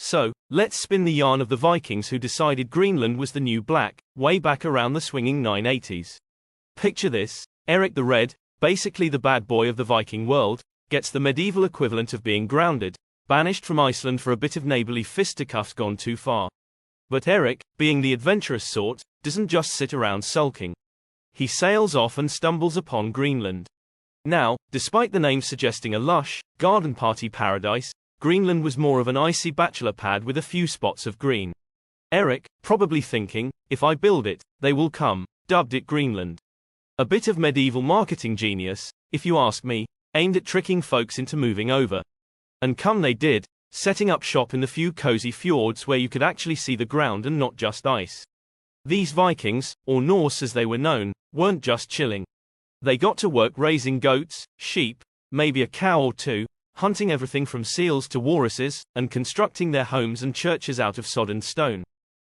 So, let's spin the yarn of the Vikings who decided Greenland was the new black, way back around the swinging 980s. Picture this: Eric the Red, basically the bad boy of the Viking world, gets the medieval equivalent of being grounded, banished from Iceland for a bit of neighborly fisticuffs gone too far. But Eric, being the adventurous sort, doesn't just sit around sulking. He sails off and stumbles upon Greenland. Now, despite the name suggesting a lush, garden party paradise, Greenland was more of an icy bachelor pad with a few spots of green. Eric, probably thinking, if I build it, they will come, dubbed it Greenland. A bit of medieval marketing genius, if you ask me, aimed at tricking folks into moving over. And come they did, setting up shop in the few cozy fjords where you could actually see the ground and not just ice. These Vikings, or Norse as they were known, weren't just chilling. They got to work raising goats, sheep, maybe a cow or two, hunting everything from seals to walruses, and constructing their homes and churches out of sodden stone.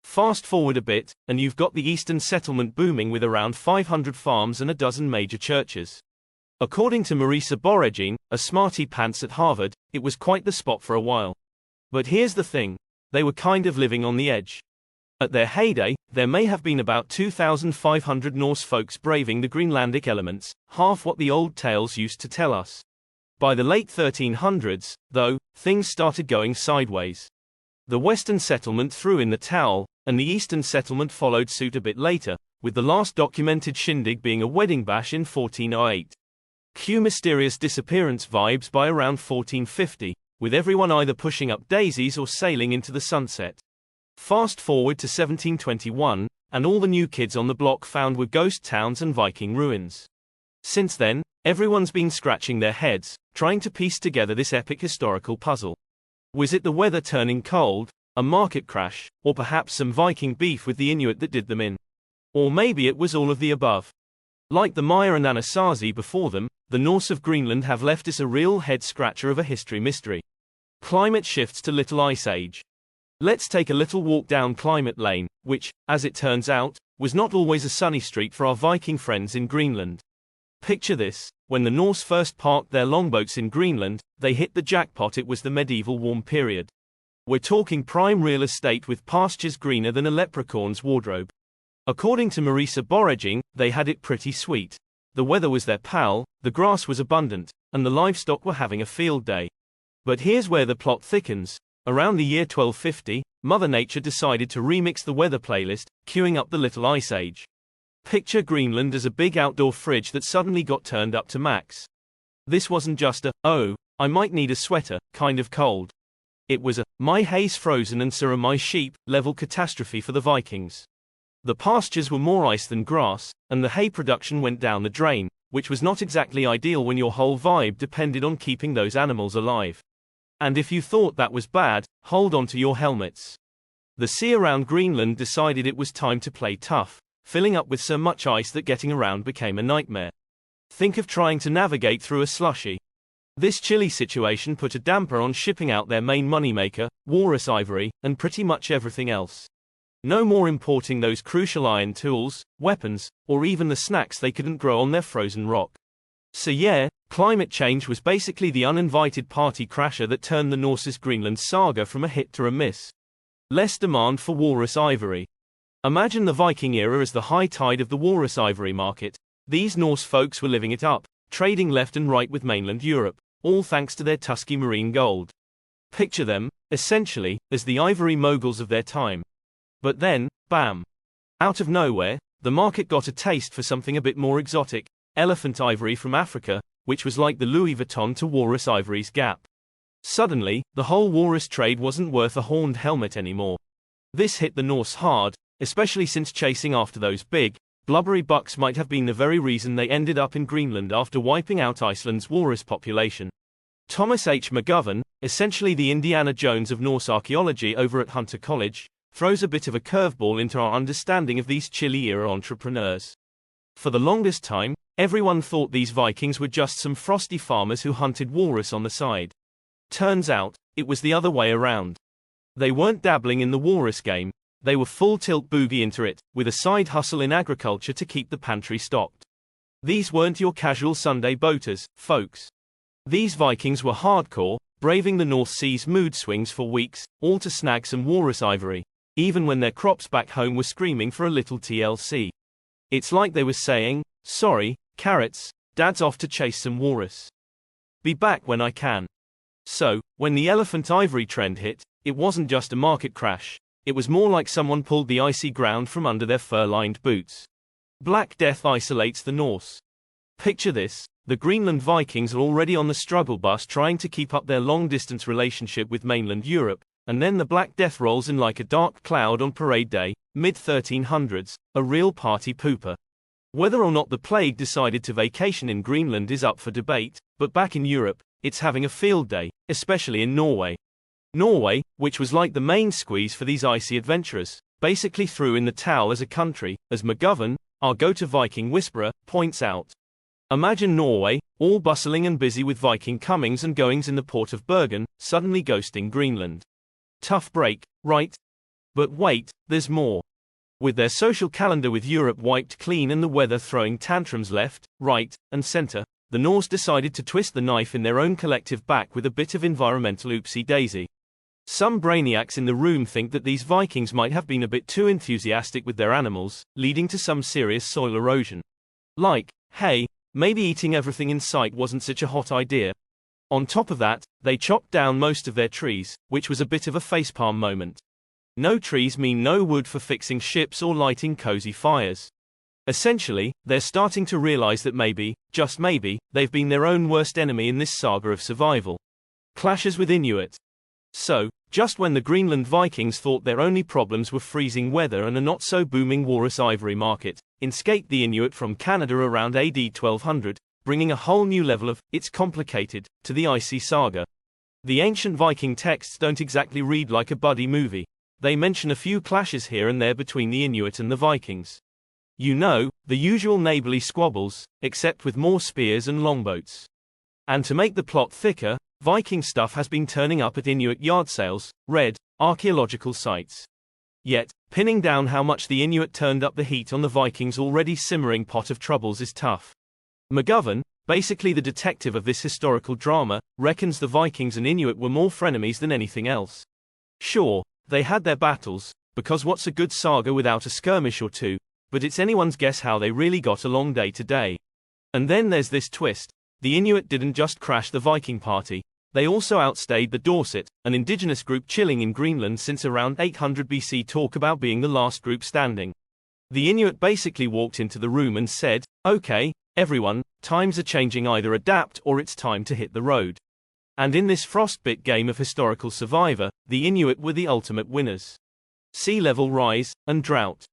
Fast forward a bit, and you've got the eastern settlement booming with around 500 farms and a dozen major churches. According to Marisa Borregin, a smarty pants at Harvard, it was quite the spot for a while. But here's the thing: they were kind of living on the edge. At their heyday, there may have been about 2,500 Norse folks braving the Greenlandic elements, half what the old tales used to tell us. By the late 1300s, though, things started going sideways. The western settlement threw in the towel, and the eastern settlement followed suit a bit later, with the last documented shindig being a wedding bash in 1408. Cue mysterious disappearance vibes by around 1450, with everyone either pushing up daisies or sailing into the sunset. Fast forward to 1721, and all the new kids on the block found were ghost towns and Viking ruins. Since then, everyone's been scratching their heads, trying to piece together this epic historical puzzle. Was it the weather turning cold, a market crash, or perhaps some Viking beef with the Inuit that did them in? Or maybe it was all of the above. Like the Maya and Anasazi before them, the Norse of Greenland have left us a real head-scratcher of a history mystery. Climate shifts to Little Ice Age. Let's take a little walk down Climate Lane, which, as it turns out, was not always a sunny street for our Viking friends in Greenland. Picture this: when the Norse first parked their longboats in Greenland, they hit the jackpot. It was the medieval warm period. We're talking prime real estate with pastures greener than a leprechaun's wardrobe. According to Marisa Borregin, they had it pretty sweet. The weather was their pal, the grass was abundant, and the livestock were having a field day. But here's where the plot thickens. Around the year 1250, Mother Nature decided to remix the weather playlist, queuing up the Little Ice Age. Picture Greenland as a big outdoor fridge that suddenly got turned up to max. This wasn't just a, oh, I might need a sweater, kind of cold. It was a, my hay's frozen and so are my sheep, level catastrophe for the Vikings. The pastures were more ice than grass, and the hay production went down the drain, which was not exactly ideal when your whole vibe depended on keeping those animals alive. And if you thought that was bad, hold on to your helmets. The sea around Greenland decided it was time to play tough, filling up with so much ice that getting around became a nightmare. Think of trying to navigate through a slushy. This chilly situation put a damper on shipping out their main moneymaker, walrus ivory, and pretty much everything else. No more importing those crucial iron tools, weapons, or even the snacks they couldn't grow on their frozen rock. So yeah, climate change was basically the uninvited party crasher that turned the Norse's Greenland saga from a hit to a miss. Less demand for walrus ivory. Imagine the Viking era as the high tide of the walrus ivory market. These Norse folks were living it up, trading left and right with mainland Europe, all thanks to their Tusky marine gold. Picture them, essentially, as the ivory moguls of their time. But then, bam! Out of nowhere, the market got a taste for something a bit more exotic: elephant ivory from Africa, which was like the Louis Vuitton to walrus ivory's Gap. Suddenly, the whole walrus trade wasn't worth a horned helmet anymore. This hit the Norse hard, especially since chasing after those big, blubbery bucks might have been the very reason they ended up in Greenland after wiping out Iceland's walrus population. Thomas H. McGovern, essentially the Indiana Jones of Norse archaeology over at Hunter College, throws a bit of a curveball into our understanding of these chilly-era entrepreneurs. For the longest time, everyone thought these Vikings were just some frosty farmers who hunted walrus on the side. Turns out, it was the other way around. They weren't dabbling in the walrus game, they were full-tilt boogie into it, with a side hustle in agriculture to keep the pantry stocked. These weren't your casual Sunday boaters, folks. These Vikings were hardcore, braving the North Sea's mood swings for weeks, all to snag some walrus ivory, even when their crops back home were screaming for a little TLC. It's like they were saying, sorry, carrots, Dad's off to chase some walrus. Be back when I can. So, when the elephant ivory trend hit, it wasn't just a market crash, it was more like someone pulled the icy ground from under their fur-lined boots. Black Death isolates the Norse. Picture this, the Greenland Vikings are already on the struggle bus trying to keep up their long-distance relationship with mainland Europe, and then the Black Death rolls in like a dark cloud on parade day, mid-1300s, a real party pooper. Whether or not the plague decided to vacation in Greenland is up for debate, but back in Europe, it's having a field day, especially in Norway. Norway, which was like the main squeeze for these icy adventurers, basically threw in the towel as a country, as McGovern, our go-to Viking whisperer, points out. Imagine Norway, all bustling and busy with Viking comings and goings in the port of Bergen, suddenly ghosting Greenland. Tough break, right? But wait, there's more. With their social calendar with Europe wiped clean and the weather throwing tantrums left, right, and center, the Norse decided to twist the knife in their own collective back with a bit of environmental oopsie-daisy. Some brainiacs in the room think that these Vikings might have been a bit too enthusiastic with their animals, leading to some serious soil erosion. Like, hey, maybe eating everything in sight wasn't such a hot idea. On top of that, they chopped down most of their trees, which was a bit of a facepalm moment. No trees mean no wood for fixing ships or lighting cozy fires. Essentially, they're starting to realize that maybe, just maybe, they've been their own worst enemy in this saga of survival. Clashes with Inuit. So, just when the Greenland Vikings thought their only problems were freezing weather and a not-so-booming walrus ivory market, in escaped the Inuit from Canada around AD 1200, bringing a whole new level of, it's complicated, to the icy saga. The ancient Viking texts don't exactly read like a buddy movie. They mention a few clashes here and there between the Inuit and the Vikings. You know, the usual neighborly squabbles, except with more spears and longboats. And to make the plot thicker, Viking stuff has been turning up at Inuit yard sales, read, archaeological sites. Yet, pinning down how much the Inuit turned up the heat on the Vikings' already simmering pot of troubles is tough. McGovern, basically the detective of this historical drama, reckons the Vikings and Inuit were more frenemies than anything else. Sure, they had their battles, because what's a good saga without a skirmish or two, but it's anyone's guess how they really got along day to day. And then there's this twist, the Inuit didn't just crash the Viking party, they also outstayed the Dorset, an indigenous group chilling in Greenland since around 800 BC talk about being the last group standing. The Inuit basically walked into the room and said, okay, everyone, times are changing, either adapt or it's time to hit the road. And in this frostbit game of historical survivor, the Inuit were the ultimate winners. Sea level rise, and drought.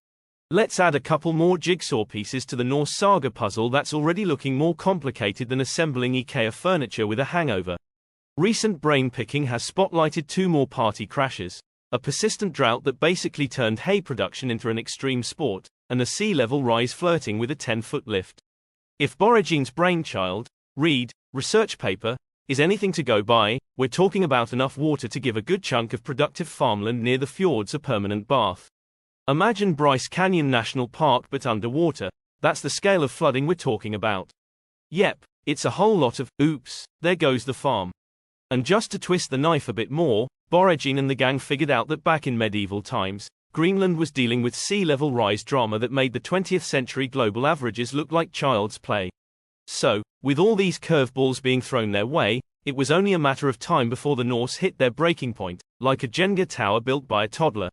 Let's add a couple more jigsaw pieces to the Norse saga puzzle that's already looking more complicated than assembling IKEA furniture with a hangover. Recent brain picking has spotlighted two more party crashes, a persistent drought that basically turned hay production into an extreme sport, and a sea level rise flirting with a 10-foot lift. If Borogene's brainchild, read, research paper, is anything to go by, we're talking about enough water to give a good chunk of productive farmland near the fjords a permanent bath. Imagine Bryce Canyon National Park but underwater, that's the scale of flooding we're talking about. Yep, it's a whole lot of, oops, there goes the farm. And just to twist the knife a bit more, Borogene and the gang figured out that back in medieval times, Greenland was dealing with sea level rise drama that made the 20th century global averages look like child's play. So, with all these curveballs being thrown their way, it was only a matter of time before the Norse hit their breaking point, like a Jenga tower built by a toddler.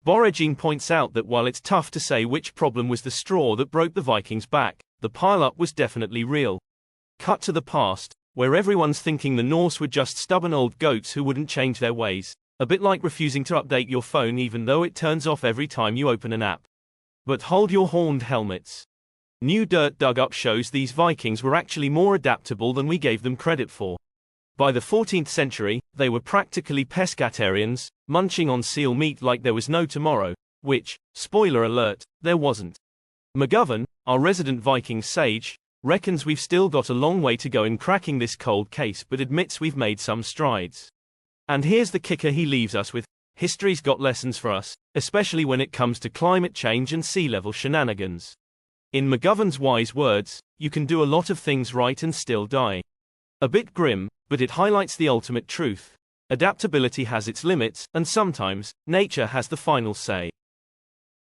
Borogene points out that while it's tough to say which problem was the straw that broke the Vikings' back, the pile-up was definitely real. Cut to the past, where everyone's thinking the Norse were just stubborn old goats who wouldn't change their ways, a bit like refusing to update your phone even though it turns off every time you open an app. But hold your horned helmets. New dirt dug up shows these Vikings were actually more adaptable than we gave them credit for. By the 14th century, they were practically pescatarians, munching on seal meat like there was no tomorrow, which, spoiler alert, there wasn't. McGovern, our resident Viking sage, reckons we've still got a long way to go in cracking this cold case but admits we've made some strides. And here's the kicker he leaves us with, history's got lessons for us, especially when it comes to climate change and sea level shenanigans. In McGovern's wise words, you can do a lot of things right and still die. A bit grim, but it highlights the ultimate truth. Adaptability has its limits, and sometimes, nature has the final say.